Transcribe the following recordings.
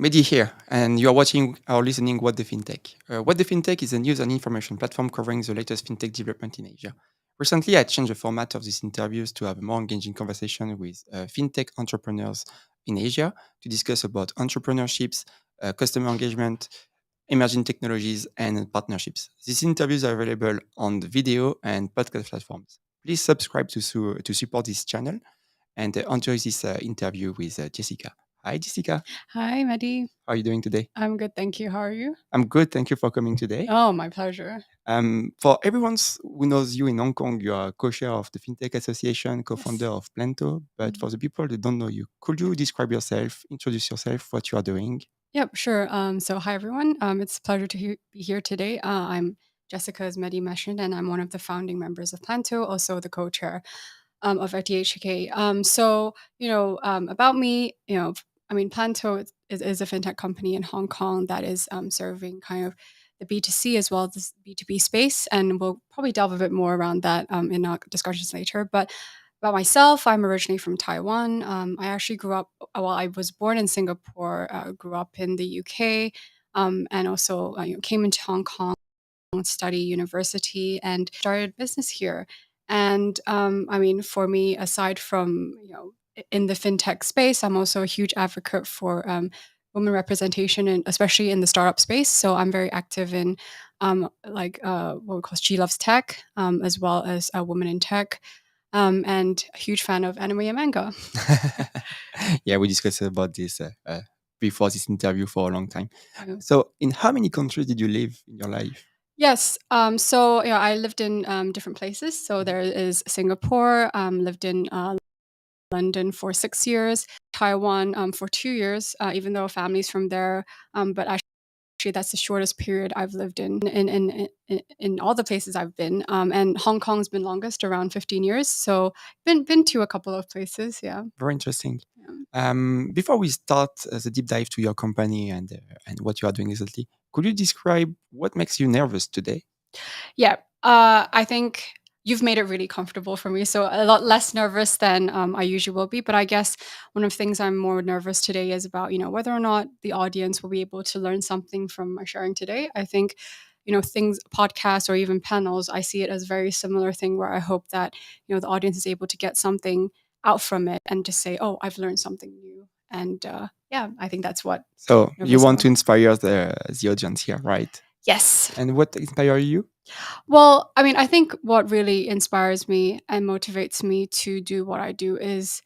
Mehdi here, and you are watching or listening What the Fintech. What the Fintech is a news and information platform covering the latest fintech development in Asia. Recently, I changed the format of these interviews to have a more engaging conversation with fintech entrepreneurs in Asia to discuss about entrepreneurships, customer engagement, emerging technologies, and partnerships. These interviews are available on the video and podcast platforms. Please subscribe to support this channel and enjoy this interview with Jessica. Hi, Jessica. Hi, Mehdi. How are you doing today? I'm good, thank you. How are you? I'm good. Thank you for coming today. Oh, my pleasure. For everyone who knows you in Hong Kong, you are co-chair of the Fintech Association, co-founder Yes. of Planto. But for the people that don't know you, could you describe yourself, introduce yourself, what you are doing? Yep, sure. So, hi, everyone. It's a pleasure to be here today. I'm Jessica, as Mehdi mentioned, and I'm one of the founding members of Planto, also the co-chair of FTHK. About me, Planto is a fintech company in Hong Kong that is serving kind of the B2C as well as the B2B space. And we'll probably delve a bit more around that in our discussions later. But about myself, I'm originally from Taiwan. I actually grew up, I was born in Singapore, grew up in the UK, and also came into Hong Kong, study university, and started business here. And for me, aside from in the fintech space, I'm also a huge advocate for women representation, and especially in the startup space. So I'm very active in what we call She Loves Tech, as well as Women in Tech, and a huge fan of anime and manga. Yeah, we discussed about this before this interview for a long time. Yeah. So, in how many countries did you live in your life? Yes. I lived in different places. So there is Singapore. Lived in London for 6 years, Taiwan for 2 years, even though family's from there. But actually, that's the shortest period I've lived in all the places I've been. And Hong Kong's been longest, around 15 years. So been to a couple of places. Yeah. Very interesting. Yeah. Before we start the deep dive to your company and what you are doing recently, could you describe what makes you nervous today? Yeah, I think you've made it really comfortable for me, so a lot less nervous than I usually will be. But I guess one of the things I'm more nervous today is about whether or not the audience will be able to learn something from my sharing today. I think things, podcasts or even panels, I see it as a very similar thing where I hope that the audience is able to get something out from it and just say, "Oh, I've learned something new." And yeah, I think that's what. So you Nervous want about. to inspire the audience here, right? Yes. And what inspires you? Well, I think what really inspires me and motivates me to do what I do is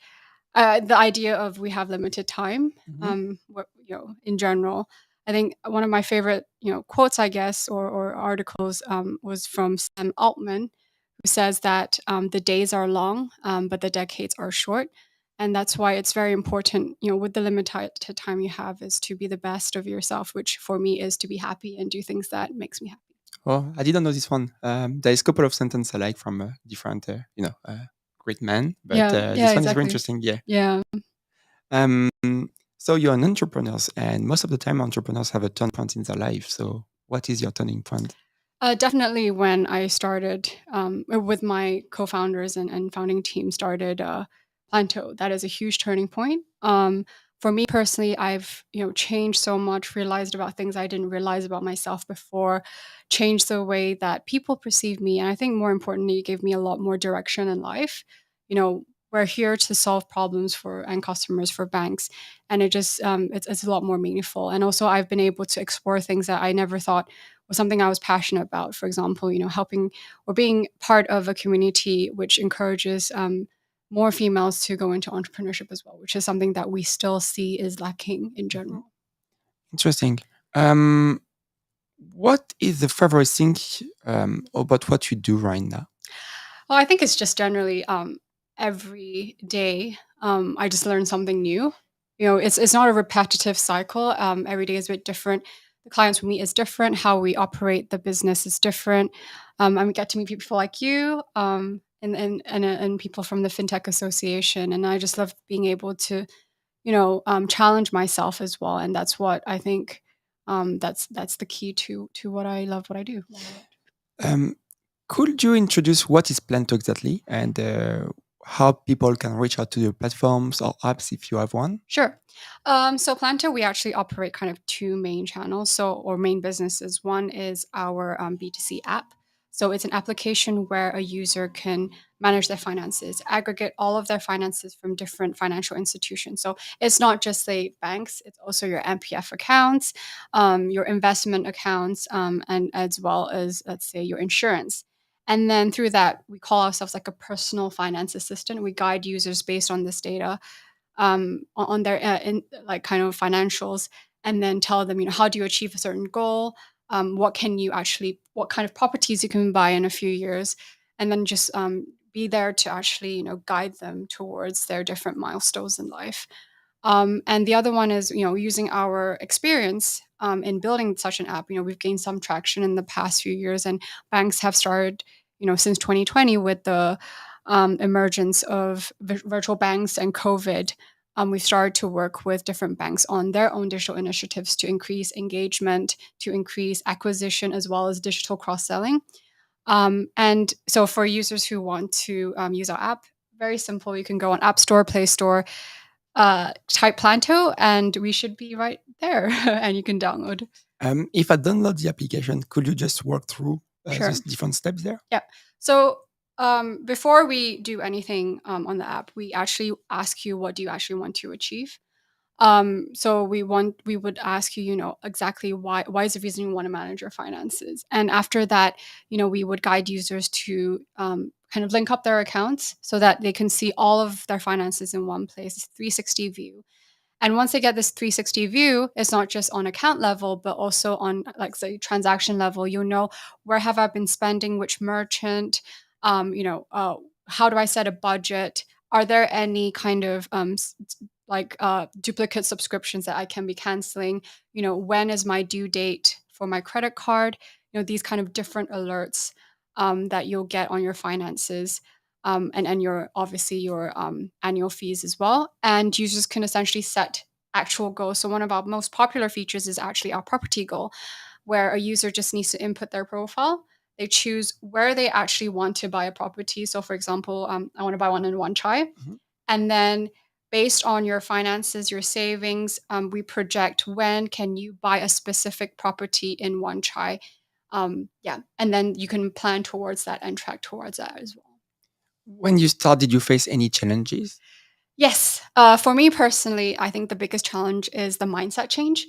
the idea of we have limited time. Mhm. In general, I think one of my favorite, quotes, I guess, or articles was from Sam Altman, who says that the days are long, but the decades are short. And that's why it's very important, with the limited time you have, is to be the best of yourself, which for me is to be happy and do things that makes me happy. Oh, I didn't know this one. There is a couple of sentences I like from different, great men, but Yeah, yeah, this one is very exactly. interesting. Yeah. Yeah. Um, so you're an entrepreneur, and most of the time, entrepreneurs have a turning point in their life. So, what is your turning point? Definitely when I started with my co-founders and founding team started Planto. That is a huge turning point. For me personally, I've changed so much, realized about things I didn't realize about myself before, changed the way that people perceive me, and I think more importantly, it gave me a lot more direction in life. We're here to solve problems for and customers for banks, and it's a lot more meaningful. And also, I've been able to explore things that I never thought was something I was passionate about. For example, helping or being part of a community which encourages more females to go into entrepreneurship as well, which is something that we still see is lacking in Mhm. general. Interesting. Um, what is the favorite thing about what you do right now? Well, I think it's just generally every day I just learn something new. It's not a repetitive cycle. Every day is a bit different. The clients we meet is different. How we operate the business is different. And we get to meet people like you, and people from the Fintech Association. And I just love being able to, challenge myself as well. And that's what I think. That's the key to what I love, what I do. Um, could you introduce what is Planto exactly and how people can reach out to your platforms or apps if you have one? Sure. So Planto, we actually operate kind of two main channels, or main businesses. One is our B2C app. So it's an application where a user can manage their finances, aggregate all of their finances from different financial institutions. So it's not just say banks; it's also your MPF accounts, your investment accounts, and as well as, let's say, your insurance. And then through that, we call ourselves like a personal finance assistant. We guide users based on this data, on their in like kind of financials, and then tell them, how do you achieve a certain goal? What kind of properties you can buy in a few years, and then just be there to actually guide them towards their different milestones in life. And the other one is, using our experience in building such an app. We've gained some traction in the past few years, and banks have started, since 2020 with the emergence of virtual banks and COVID. We've started to work with different banks on their own digital initiatives to increase engagement, to increase acquisition, as well as digital cross selling. And so for users who want to use our app, very simple. You can go on App Store, Play Store, type Planto, and we should be right there, and you can download. If I download the application, could you just walk through the Sure. different steps there? Yeah. So before we do anything on the app, we actually ask you, what do you actually want to achieve? So we would ask you, exactly why is the reason you want to manage your finances. And after that, we would guide users to kind of link up their accounts so that they can see all of their finances in one place, 360 view. And once they get this 360 view, it's not just on account level, but also on, like, say, transaction level. You'll know, where have I been spending, which merchant, how do I set a budget? Are there any kind of duplicate subscriptions that I can be canceling? When is my due date for my credit card? These kind of different alerts that you'll get on your finances, and your, obviously, your annual fees as well. And users can essentially set actual goals. So one of our most popular features is actually our property goal, where a user just needs to input their profile. They choose where they actually want to buy a property. So, for example, I want to buy one in Wan Chai, Mhm. and then based on your finances, your savings, we project when can you buy a specific property in Wan Chai. Yeah, and then you can plan towards that and track towards that as well. When you start, did you face any challenges? Yes. For me personally, I think the biggest challenge is the mindset change.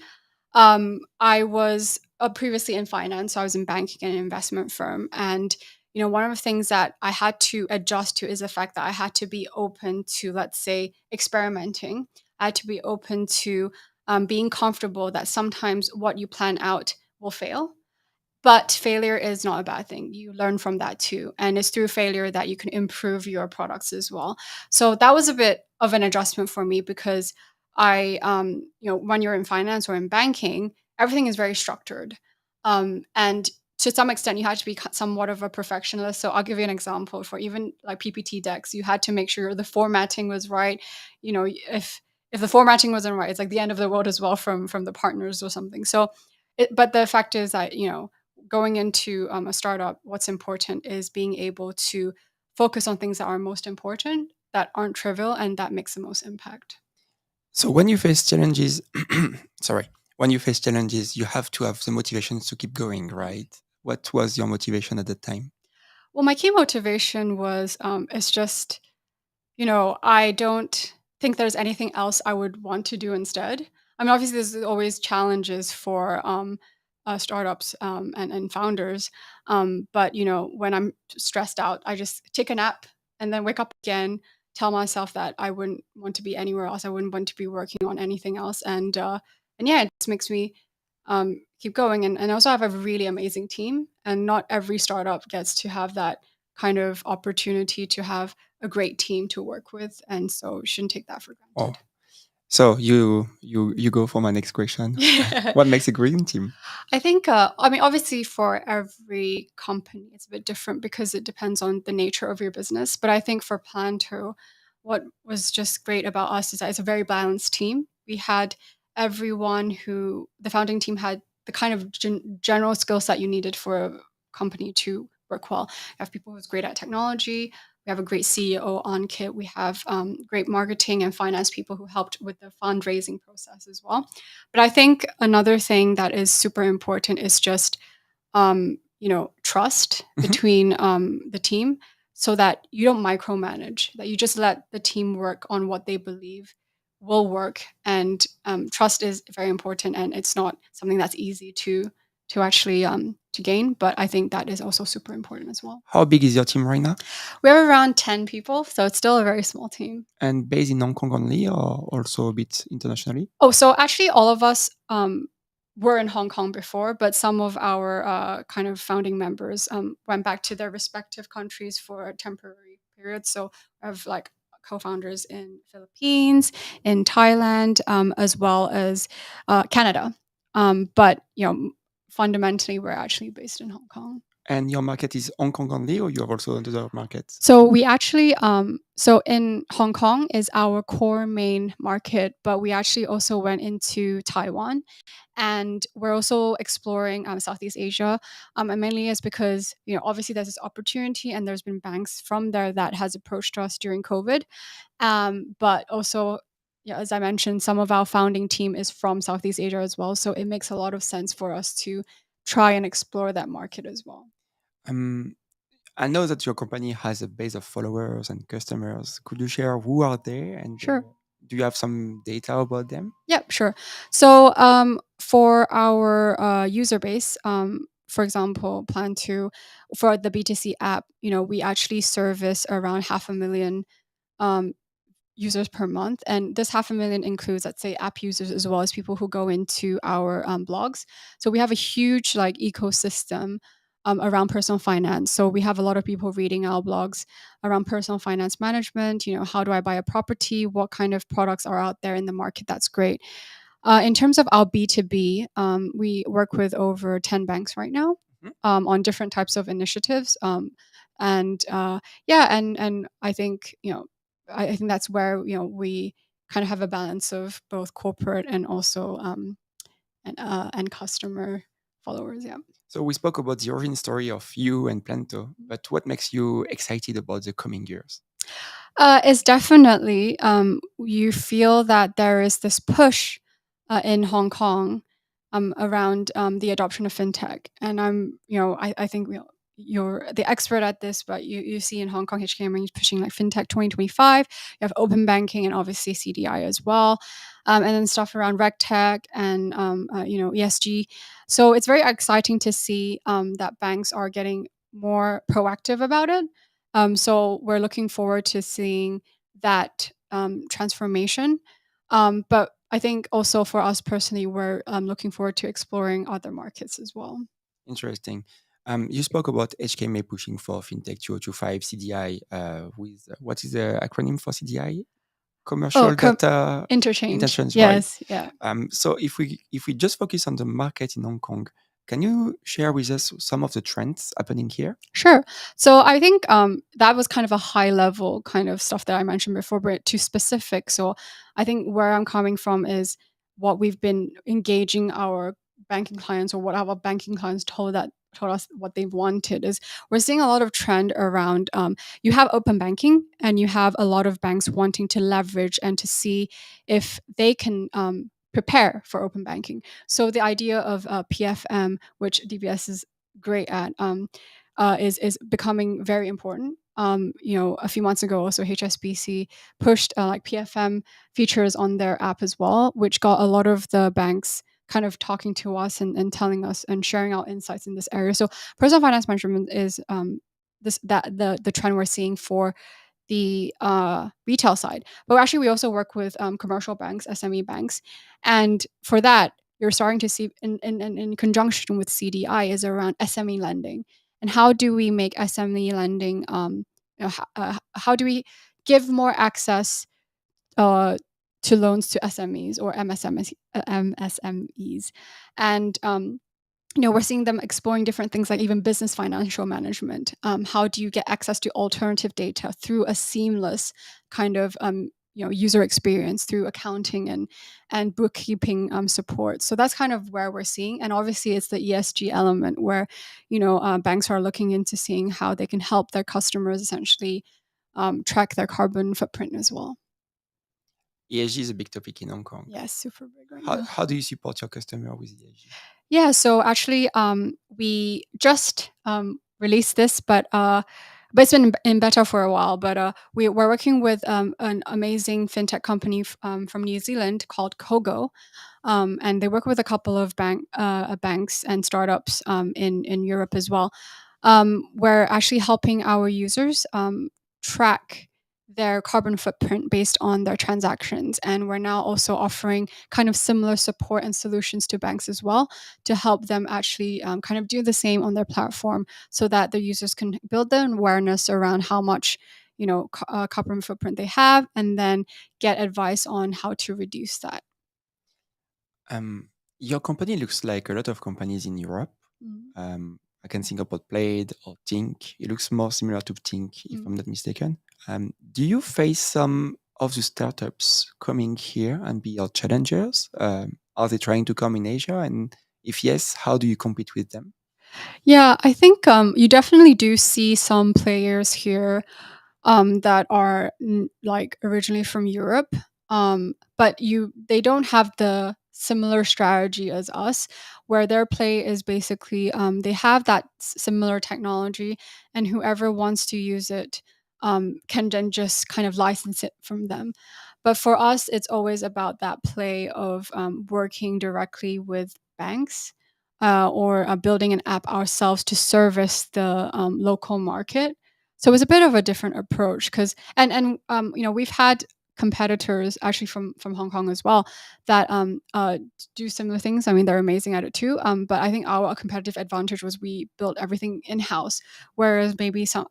I was previously in finance, so I was in banking and an investment firm. And, one of the things that I had to adjust to is the fact that I had to be open to, let's say, experimenting. I had to be open to being comfortable that sometimes what you plan out will fail. But failure is not a bad thing. You learn from that too. And it's through failure that you can improve your products as well. So that was a bit of an adjustment for me, because when you're in finance or in banking, everything is very structured. And to some extent, you had to be somewhat of a perfectionist. So I'll give you an example. For even like PPT decks, you had to make sure the formatting was right. If the formatting wasn't right, it's like the end of the world as well, from the partners or something. So, but the fact is that, going into a startup, what's important is being able to focus on things that are most important, that aren't trivial, and that makes the most impact. So when you face challenges, sorry, when you face challenges, you have to have the motivations to keep going, right? What was your motivation at the time? Well, my key motivation was, it's just, I don't think there's anything else I would want to do instead. I mean, obviously, there's always challenges for startups, and founders. But, when I'm stressed out, I just take a nap and then wake up again, tell myself that I wouldn't want to be anywhere else. I wouldn't want to be working on anything else. And yeah, it just makes me keep going. And also, I have a really amazing team. And not every startup gets to have that kind of opportunity to have a great team to work with, and so shouldn't take that for Oh, granted. so you go for my next question. What makes a green team? I think, I mean, obviously, for every company, it's a bit different because it depends on the nature of your business. But I think for Planto, what was just great about us is that it's a very balanced team. We had the founding team had the kind of general skill set you needed for a company to work well. You have people who's great at technology, We have a great CEO on Kit. We have great marketing and finance people who helped with the fundraising process as well. But I think another thing that is super important is just trust Mhm. between the team, so that you don't micromanage, that you just let the team work on what they believe will work. And trust is very important, and it's not something that's easy to actually to gain. But I think that is also super important as well. How big is your team right now? We have around 10 people, so it's still a very small team. And based in Hong Kong only, or also a bit internationally? Oh, so actually, all of us were in Hong Kong before, but some of our kind of founding members went back to their respective countries for a temporary period. So I have like co-founders in Philippines, in Thailand, as well as Canada. But fundamentally, we're actually based in Hong Kong. And your market is Hong Kong only, or you have also other markets? So we actually, so in Hong Kong is our core main market, but we actually also went into Taiwan, and we're also exploring Southeast Asia. And mainly is because obviously there's this opportunity, and there's been banks from there that has approached us during COVID. But also, yeah, as I mentioned, some of our founding team is from Southeast Asia as well, so it makes a lot of sense for us to try and explore that market as well. Um, I know that your company has a base of followers and customers. Could you share who are they, and Sure. do you have some data about them? Yep, sure. So for our user base, for example, Planto, for the B2C app, we actually service around 500,000 um, users per month. And this 500,000 includes, let's say, app users as well as people who go into our blogs. So we have a huge like ecosystem around personal finance. So we have a lot of people reading our blogs around personal finance management. How do I buy a property? What kind of products are out there in the market? That's great. In terms of our B2B, we work with over 10 banks right now Mhm. on different types of initiatives. And yeah, and I think, I think that's where, we kind of have a balance of both corporate and also and customer followers. Yeah. So we spoke about the origin story of you and Planto, but what makes you excited about the coming years? It's definitely you feel that there is this push in Hong Kong around the adoption of fintech, and I think you're the expert at this, but you see in Hong Kong HKM is pushing like fintech 2025. You have open banking and obviously CDI as well, and then stuff around regtech and ESG. So it's very exciting to see that banks are getting more proactive about it. So we're looking forward to seeing that transformation. But I think also for us personally, we're looking forward to exploring other markets as well. Interesting. You spoke about HKMA pushing for FinTech 2025 CDI with what is the acronym for CDI? Oh, Commercial data interchange. intentions, right? Yes, yeah. So if we just focus on the market in Hong Kong, can you share with us some of the trends happening here? Sure. So I think that was kind of a high level kind of stuff that I mentioned before, but too specific. So I think where I'm coming from is what we've been engaging our banking clients, or what our banking clients told us what they wanted is we're seeing a lot of trend around you have open banking, and you have a lot of banks wanting to leverage and to see if they can prepare for open banking. So the idea of PFM, which DBS is great at, is becoming very important. A few months ago, also HSBC pushed like PFM features on their app as well, which got a lot of the banks kind of talking to us and telling us and sharing our insights in this area. So personal finance management is the trend we're seeing for the retail side. But actually, we also work with commercial banks, SME banks, and for that, you're starting to see in conjunction with CDI is around SME lending, and how do we make SME lending? How do we give more access uh, to loans to SMEs or MSMEs, and we're seeing them exploring different things like even business financial management. How do you get access to alternative data through a seamless kind of user experience through accounting and bookkeeping support? So that's kind of where we're seeing, and obviously it's the ESG element where banks are looking into seeing how they can help their customers essentially track their carbon footprint as well. ESG is a big topic in Hong Kong. Yes, super big right How, now. how do you support your customer with ESG? Yeah, so actually, we just released this, but it's been in beta for a while. But we're working with an amazing fintech company from New Zealand called Kogo, and they work with a couple of banks and startups in Europe as well. We're actually helping our users track their carbon footprint based on their transactions, and we're now also offering kind of similar support and solutions to banks as well to help them actually kind of do the same on their platform, so that the users can build their awareness around how much carbon footprint they have, and then get advice on how to reduce that. Um, your company looks like a lot of companies in Europe. Mm. I can think about Plaid or Tink. It looks more similar to Tink, if Mm. I'm not mistaken. Do you face some of the startups coming here and be your challengers? Are they trying to come in Asia? And if yes, how do you compete with them? Yeah, I think you definitely do see some players here that are like originally from Europe, but they don't have the similar strategy as us, where their play is basically they have that similar technology, and whoever wants to use it can then just kind of license it from them. But for us, it's always about that play of working directly with banks. Or building an app ourselves to service the local market, so it was a bit of a different approach because we've had competitors actually from Hong Kong as well that do similar things. I mean, they're amazing at it too. But I think our competitive advantage was we built everything in house, whereas maybe some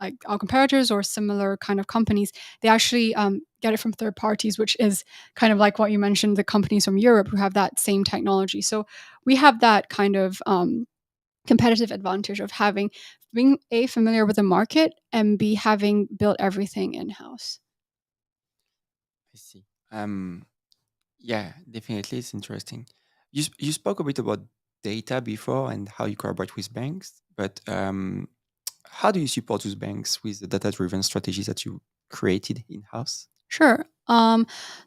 like our competitors or similar kind of companies, they actually get it from third parties, which is kind of like what you mentioned, the companies from Europe who have that same technology. So we have that kind of competitive advantage of having being a familiar with the market and b having built everything in house. I see. Yeah, definitely. It's interesting. You spoke a bit about data before and how you collaborate with banks, but how do you support those banks with the data-driven strategies that you created in-house? Sure.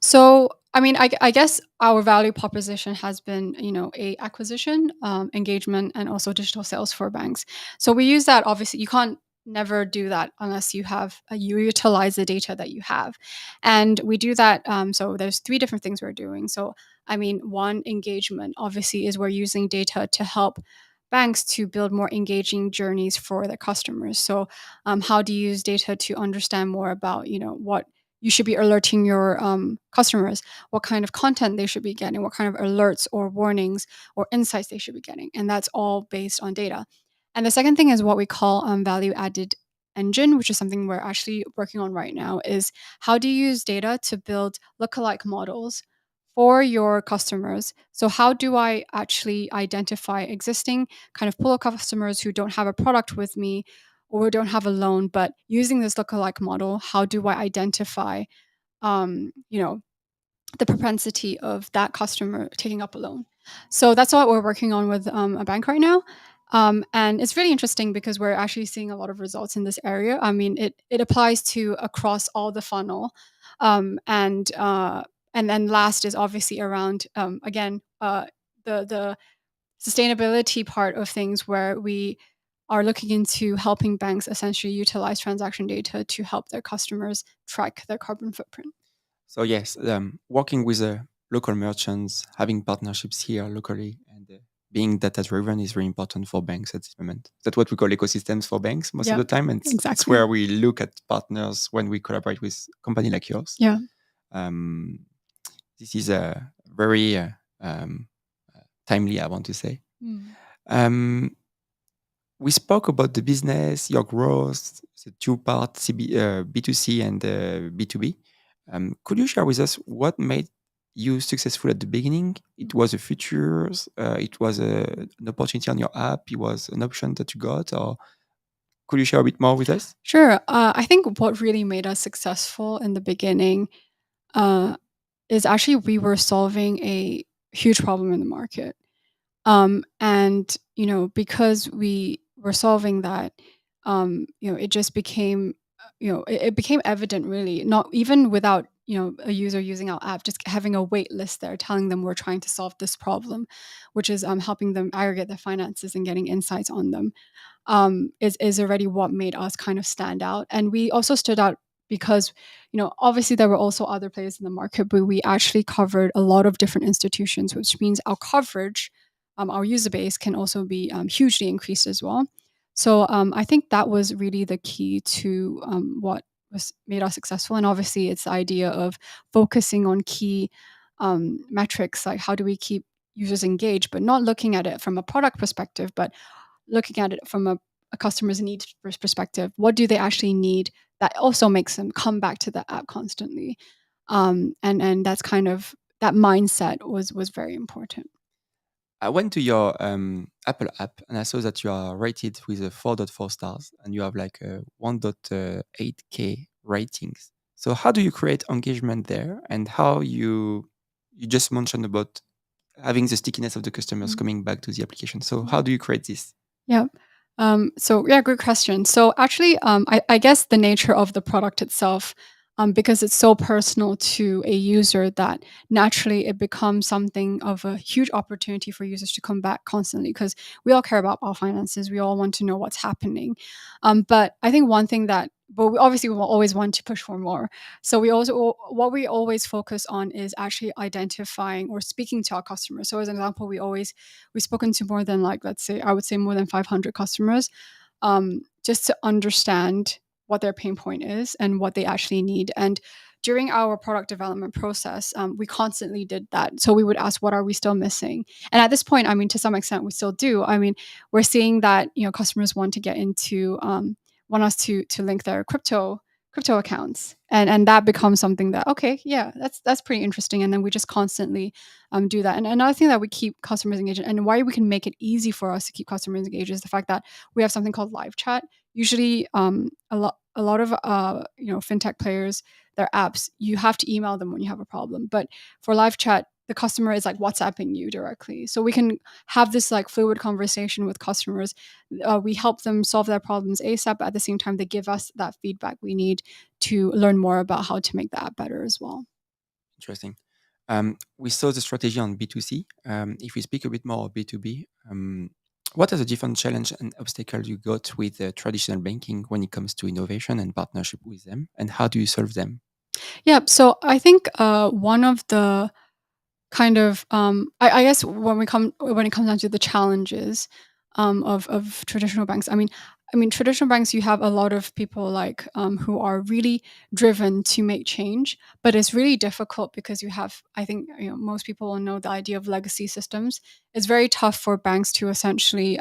So I mean, I guess our value proposition has been, a acquisition, engagement, and also digital sales for banks. So we use that. Obviously, you can't never do that unless you utilize the data that you have, and we do that. So there's three different things we're doing. So I mean, one, engagement obviously is we're using data to help banks to build more engaging journeys for their customers. So how do you use data to understand more about what you should be alerting your customers, what kind of content they should be getting, what kind of alerts or warnings or insights they should be getting. And that's all based on data. And the second thing is what we call value added engine, which is something we're actually working on right now, is how do you use data to build lookalike models for your customers. So how do I actually identify existing kind of pool of customers who don't have a product with me or don't have a loan, but using this lookalike model, how do I identify, um, you know, the propensity of that customer taking up a loan? So that's what we're working on with a bank right now. And it's really interesting because we're actually seeing a lot of results in this area. I mean, it applies to across all the funnel, um, and uh, and then last is obviously around again the sustainability part of things where we are looking into helping banks essentially utilize transaction data to help their customers track their carbon footprint. So yes, working with local merchants, having partnerships here locally, and being data-driven is very important for banks at this moment. That's what we call ecosystems for banks most of Yeah, the time, and it's exactly. where we look at partners when we collaborate with a company like yours. Yeah. Um, this is a very timely, I want to say. Mm. Um, we spoke about the business, your growth, the two parts, B2C and B2B. Could you share with us what made you successful at the beginning? It was a features, it was an opportunity on your app, it was an option that you got, or could you share a bit more with us? Sure. I think what really made us successful in the beginning uh, is actually we were solving a huge problem in the market. And because we were solving that, it just became it became evident really, not even without a user using our app, just having a wait list there telling them we're trying to solve this problem, which is helping them aggregate their finances and getting insights on them, is already what made us kind of stand out. And we also stood out because, obviously there were also other players in the market, but we actually covered a lot of different institutions, which means our coverage, our user base can also be hugely increased as well. So I think that was really the key to what was made us successful. And obviously, it's the idea of focusing on key metrics, like how do we keep users engaged, but not looking at it from a product perspective, but looking at it from a customer's needs perspective. What do they actually need that also makes them come back to the app constantly? And that's kind of that mindset was very important. I went to your Apple app and I saw that you are rated with a 4.4 stars and you have like a 1.8K ratings. So how do you create engagement there, and how you just mentioned about having the stickiness of the customers Mhm. coming back to the application. So Yeah. how do you create this? Yeah. So yeah, good question. So actually, I guess the nature of the product itself, because it's so personal to a user, that naturally it becomes something of a huge opportunity for users to come back constantly, because we all care about our finances. We all want to know what's happening. But I think one thing that, but we obviously will always want to push for more. So we also, what we always focus on is actually identifying or speaking to our customers. So as an example, we've spoken to more than, like, let's say, I would say more than 500 customers, just to understand what their pain point is and what they actually need. And during our product development process, we constantly did that. So we would ask, what are we still missing? And at this point, I mean, to some extent, we still do. I mean, we're seeing that customers want to get into, want us to link their crypto accounts, and that becomes something that, okay, yeah, that's pretty interesting. And then we just constantly do that. And another thing that we keep customers engaged, and why we can make it easy for us to keep customers engaged, is the fact that we have something called live chat. Usually, a lot of fintech players, their apps, you have to email them when you have a problem. But for live chat, the customer is like WhatsApping you directly, so we can have this like fluid conversation with customers. We help them solve their problems ASAP. At the same time, they give us that feedback we need to learn more about how to make the app better as well. Interesting. We saw the strategy on B2C. If we speak a bit more of B2B, what are the different challenge and obstacles you got with traditional banking when it comes to innovation and partnership with them, and how do you solve them? Yeah, so I think one of the kind of I guess when it comes down to the challenges of traditional banks. I mean traditional banks, you have a lot of people like who are really driven to make change, but it's really difficult because you have, I think, most people will know the idea of legacy systems. It's very tough for banks to essentially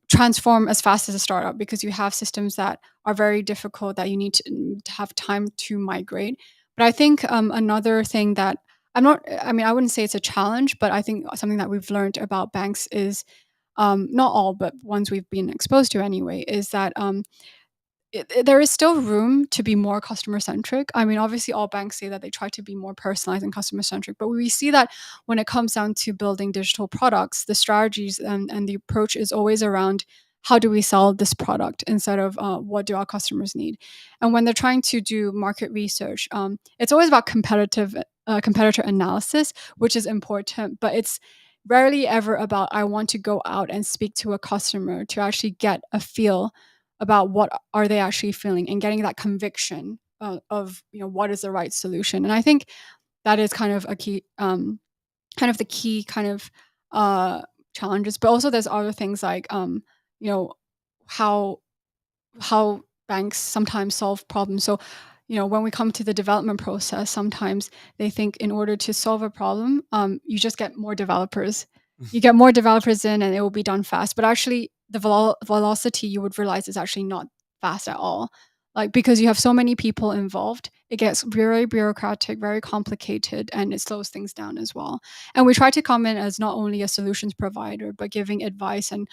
transform as fast as a startup, because you have systems that are very difficult that you need to have time to migrate. But I think another thing that I wouldn't say it's a challenge, but I think something that we've learned about banks is, not all, but ones we've been exposed to anyway, is that there is still room to be more customer centric. I mean, obviously, all banks say that they try to be more personalized and customer centric, but we see that when it comes down to building digital products, the strategies and the approach is always around, how do we sell this product, instead of what do our customers need. And when they're trying to do market research, it's always about competitor analysis, which is important, but it's rarely ever about, I want to go out and speak to a customer to actually get a feel about what are they actually feeling, and getting that conviction of what is the right solution. And I think that is kind of a key, kind of the key kind of uh, challenges. But also there's other things like you know how how banks sometimes solve problems. So, when we come to the development process, sometimes they think in order to solve a problem, you just get more developers. You get more developers in, and it will be done fast. But actually, the velocity, you would realize, is actually not fast at all. Like, because you have so many people involved, it gets very bureaucratic, very complicated, and it slows things down as well. And we try to come in as not only a solutions provider, but giving advice and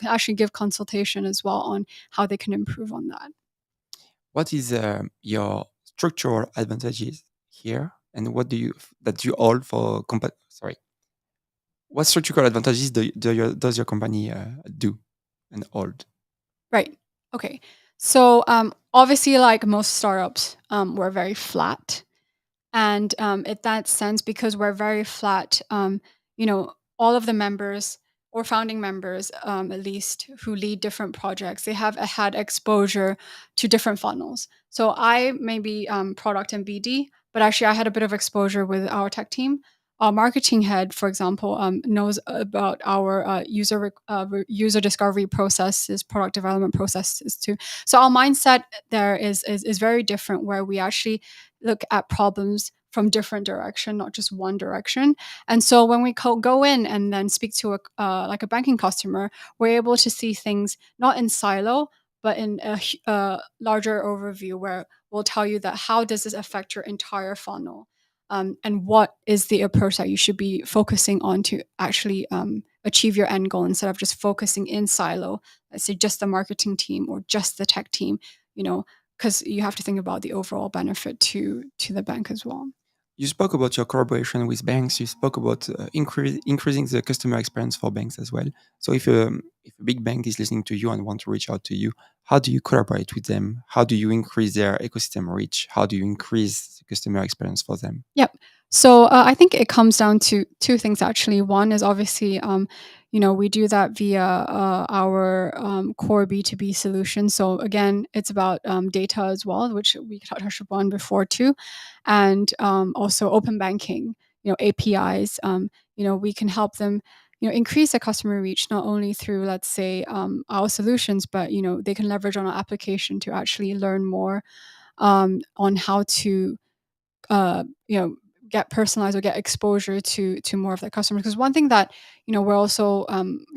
actually give consultation as well on how they can improve on that. What is your structural advantages here, and what do you that you hold for sorry, what structural advantages does your company do and hold? Right. Okay. So obviously, like most startups, we're very flat. And in that sense, because we're very flat, all of the members or founding members, at least who lead different projects, they have had exposure to different funnels. So I may be product and BD, but actually I had a bit of exposure with our tech team. Our marketing head, for example, knows about our user discovery processes, product development processes too. So our mindset there is very different, where we actually look at problems from different direction, not just one direction. And so when we go in and then speak to like a banking customer, we're able to see things not in silo, but in a larger overview, where we'll tell you that how does this affect your entire funnel, and what is the approach that you should be focusing on to actually achieve your end goal, instead of just focusing in silo. Let's say just the marketing team or just the tech team, you know, because you have to think about the overall benefit to the bank as well. You spoke about your collaboration with banks. You spoke about increasing the customer experience for banks as well. So if a big bank is listening to you and want to reach out to you, how do you collaborate with them? How do you increase their ecosystem reach? How do you increase the customer experience for them? Yep. So I think it comes down to two things actually. One is obviously, we do that via our core B2B solution. So again, it's about data as well, which we touched upon before too, and also open banking. APIs. We can help them. Increase the customer reach not only through, let's say, our solutions, but they can leverage on our application to actually learn more on how to uh, you know, get personalized or get exposure to more of their customers. Because one thing that we're also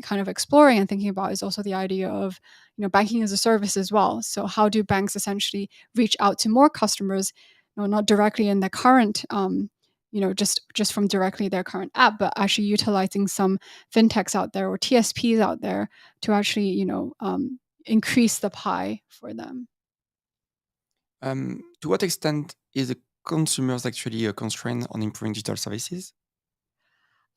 kind of exploring and thinking about is also the idea of banking as a service as well. So how do banks essentially reach out to more customers, not directly in the current just from directly their current app, but actually utilizing some fintechs out there or TSPs out there to actually increase the pie for them. To what extent is the consumers actually a constraint on improving digital services?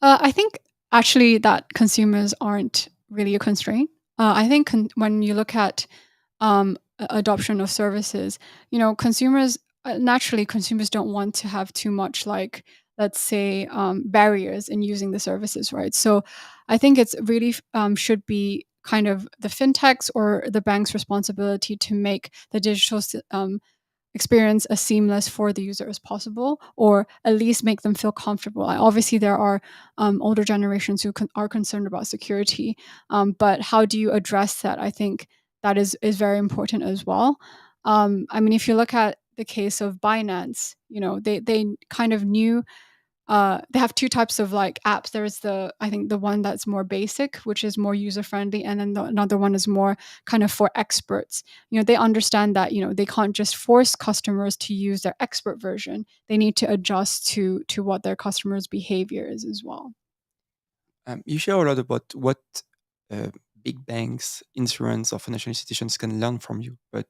I think actually that consumers aren't really a constraint. I think when you look at adoption of services, consumers naturally consumers don't want to have too much, like, let's say, barriers in using the services, right? So I think it's really should be kind of the fintechs or the bank's responsibility to make the experience as seamless for the user as possible, or at least make them feel comfortable. Like, obviously, there are older generations who are concerned about security, but how do you address that? I think that is very important as well. I mean, if you look at the case of Binance, they kind of knew they have two types of like apps. There's I think the one that's more basic, which is more user friendly, and then another one is more kind of for experts. They understand that they can't just force customers to use their expert version. They need to adjust to what their customers' behavior is as well. You share a lot about what uh, big banks, insurance, or financial institutions can learn from you. But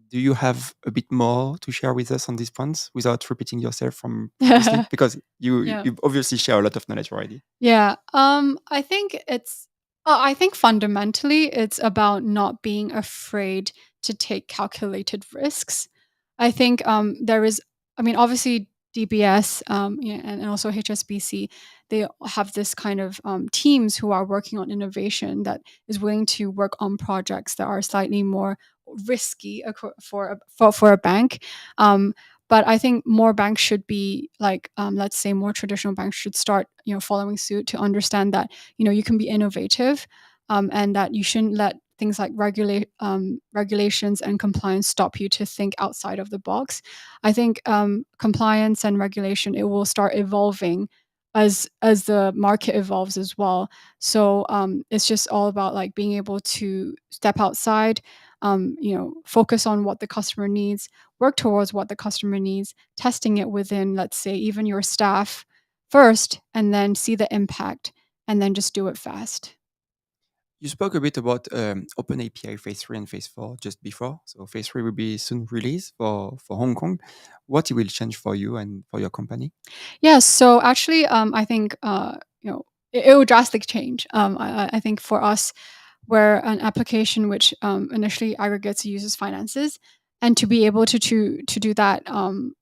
do you have a bit more to share with us on these points without repeating yourself from previously? Because Yeah. you obviously share a lot of knowledge already. Yeah. I think fundamentally it's about not being afraid to take calculated risks. I think there is, I mean, obviously DBS, and also HSBC, they have this kind of teams who are working on innovation that is willing to work on projects that are slightly more risky for a bank. Um, but I think more banks should be like, let's say, more traditional banks should start, following suit, to understand that, you can be innovative, and that you shouldn't let things like regulations and compliance stop you to think outside of the box. I think compliance and regulation, it will start evolving as the market evolves as well. So it's just all about like being able to step outside, focus on what the customer needs, work towards what the customer needs, testing it within, let's say, even your staff first, and then see the impact, and then just do it fast. You spoke a bit about Open API Phase 3 and Phase 4 just before. So Phase 3 will be soon released for Hong Kong. What it will change for you and for your company? Yeah, so actually, I think it will drastic change. I think for us, where an application which initially aggregates a user's finances, and to be able to do that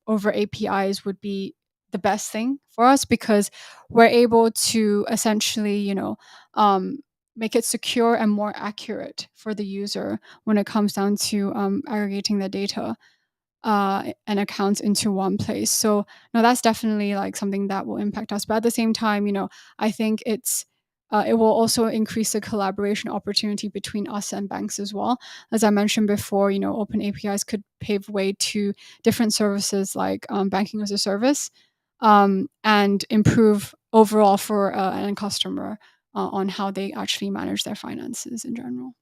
over APIs would be the best thing for us, because we're able to essentially, um, make it secure and more accurate for the user when it comes down to aggregating the data and accounts into one place. So no, that's definitely like something that will impact us. But at the same time, I think it will also increase the collaboration opportunity between us and banks as well. As I mentioned before, open APIs could pave way to different services like banking as a service, and improve overall for an end customer on how they actually manage their finances in general.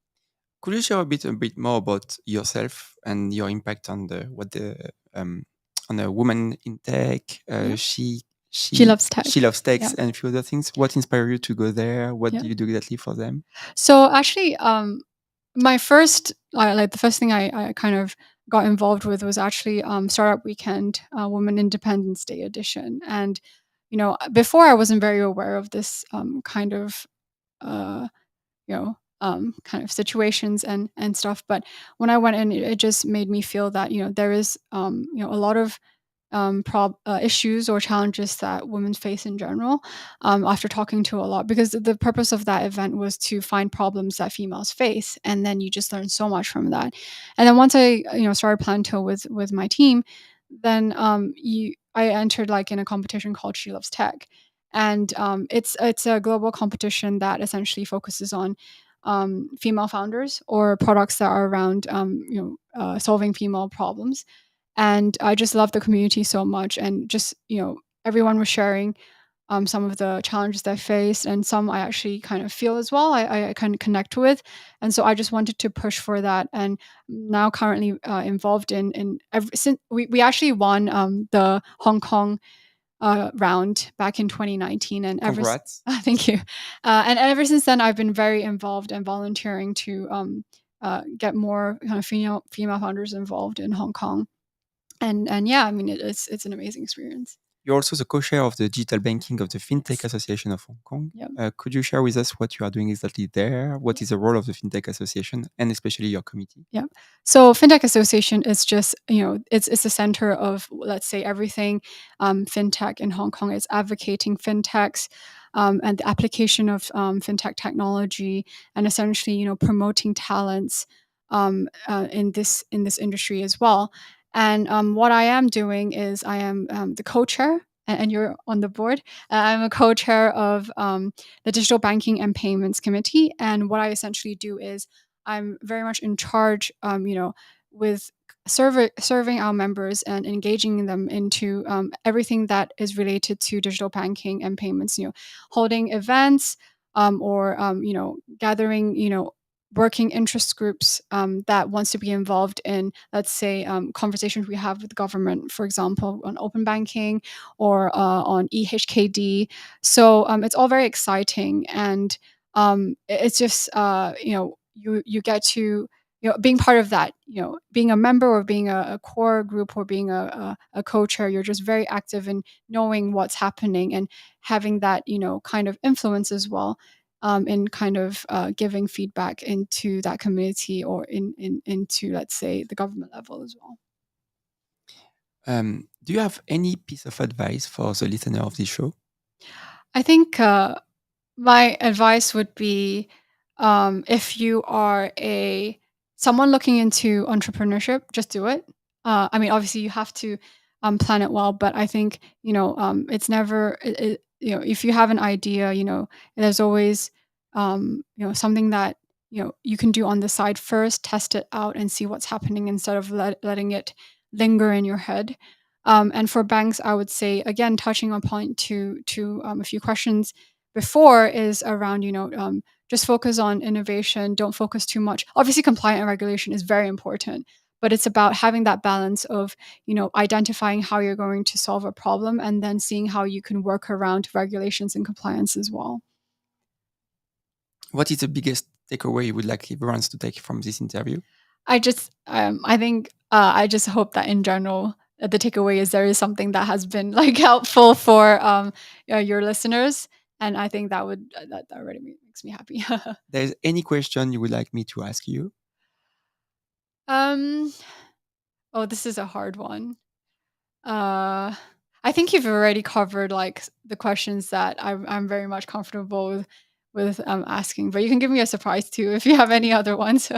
Could you share a bit more about yourself and your impact on the what the on a woman in tech? Yeah. She She she loves tech. she loves Yeah. techs and a few other things. What inspired you to go there? What Yeah. do you do exactly for them? So actually, my first like the first thing I kind of got involved with was actually Startup Weekend, Women Independence Day edition. And before I wasn't very aware of this kind of uh, kind of situations and stuff. But when I went in, it just made me feel that there is a lot of issues or challenges that women face in general, after talking to a lot, because the purpose of that event was to find problems that females face, and then you just learn so much from that. And then once I started Planto with my team, then I entered like in a competition called She Loves Tech. And it's a global competition that essentially focuses on female founders or products that are around solving female problems. And I just love the community so much, and just everyone was sharing some of the challenges they faced, and some I actually kind of feel as well. I kind of connect with, and so I just wanted to push for that. And now currently involved in since we actually won the Hong Kong round back in 2019, and Congrats. thank you. And ever since then, I've been very involved and volunteering to get more kind of female founders involved in Hong Kong. And yeah, I mean it's an amazing experience. You're also the co-chair of the digital banking of the Fintech Association of Hong Kong. Yep. Could you share with us what you are doing exactly there? What is the role of the Fintech Association and especially your committee? Yeah. So Fintech Association is just, it's the center of, let's say, everything fintech in Hong Kong. It's advocating fintechs, and the application of fintech technology, and essentially, promoting talents in this industry as well. And what I am doing is I am the co-chair, and you're on the board. I'm a co-chair of the Digital Banking and Payments Committee. And what I essentially do is I'm very much in charge, with serving our members and engaging them into everything that is related to digital banking and payments. Holding events, or gathering, working interest groups that wants to be involved in, let's say, conversations we have with the government, for example, on open banking or on EHKD. So it's all very exciting, and it's just you get to being part of that, being a member or being a core group or being a co-chair. You're just very active in knowing what's happening and having that kind of influence as well, in kind of giving feedback into that community or into, let's say, the government level as well. Do you have any piece of advice for the listener of this show? I think my advice would be, if you are a someone looking into entrepreneurship, just do it. I mean, obviously, you have to plan it well, but I think it's never. If you have an idea, there's always something that you can do on the side first, test it out, and see what's happening instead of letting it linger in your head. And for banks, I would say, again, touching on point to a few questions before, is around just focus on innovation. Don't focus too much. Obviously, compliance and regulation is very important, but it's about having that balance of identifying how you're going to solve a problem, and then seeing how you can work around regulations and compliance as well. What is the biggest takeaway you would like everyone to take from this interview? I think I just hope that in general, the takeaway is there is something that has been like helpful for your listeners, and I think that already makes me happy. There's any question you would like me to ask you? um, oh, this is a hard one. Uh, I think you've already covered like the questions that I'm very much comfortable with asking, but you can give me a surprise too if you have any other ones.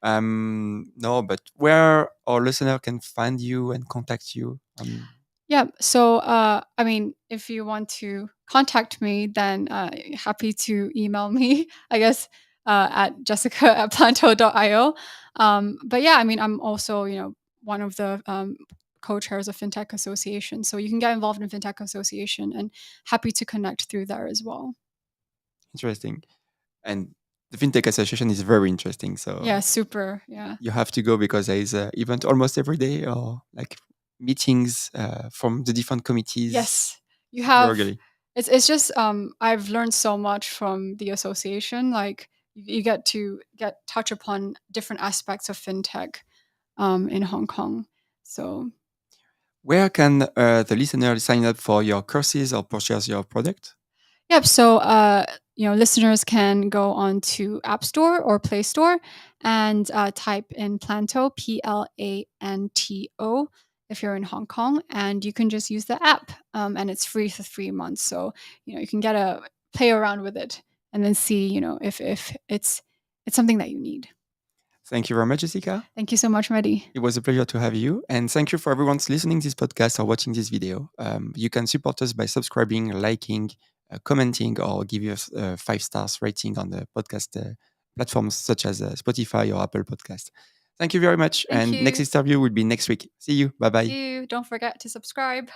No, but where our listener can find you and contact you on. Yeah. So, I mean, if you want to contact me, then happy to email me, I guess, at jessica at planto.io. But yeah, I mean, I'm also, one of the co-chairs of Fintech Association. So you can get involved in Fintech Association and happy to connect through there as well. Interesting. And the Fintech Association is very interesting. Yeah, So super. Yeah. you have to go because there is an event almost every day or like meetings from the different committees Yes. You have regularly. it's just I've learned so much from the association. Like you get to get touch upon different aspects of fintech in Hong Kong. So Where can the listener sign up for your courses or purchase your product? yep. So listeners can go on to App Store or Play Store and type in Planto, Planto, if you're in Hong Kong, and you can just use the app, and it's free for 3 months. So you can get a play around with it and then see if it's something that you need. Thank you very much, Jessica. Thank you so much, Mehdi. It was a pleasure to have you. And thank you for everyone's listening this podcast or watching this video. You can support us by subscribing, liking, commenting, or give us 5 stars rating on the podcast platforms such as Spotify or Apple Podcast. Thank you very much. Thank And next you. interview will be next week. See you. Bye bye. See you. Don't forget to subscribe.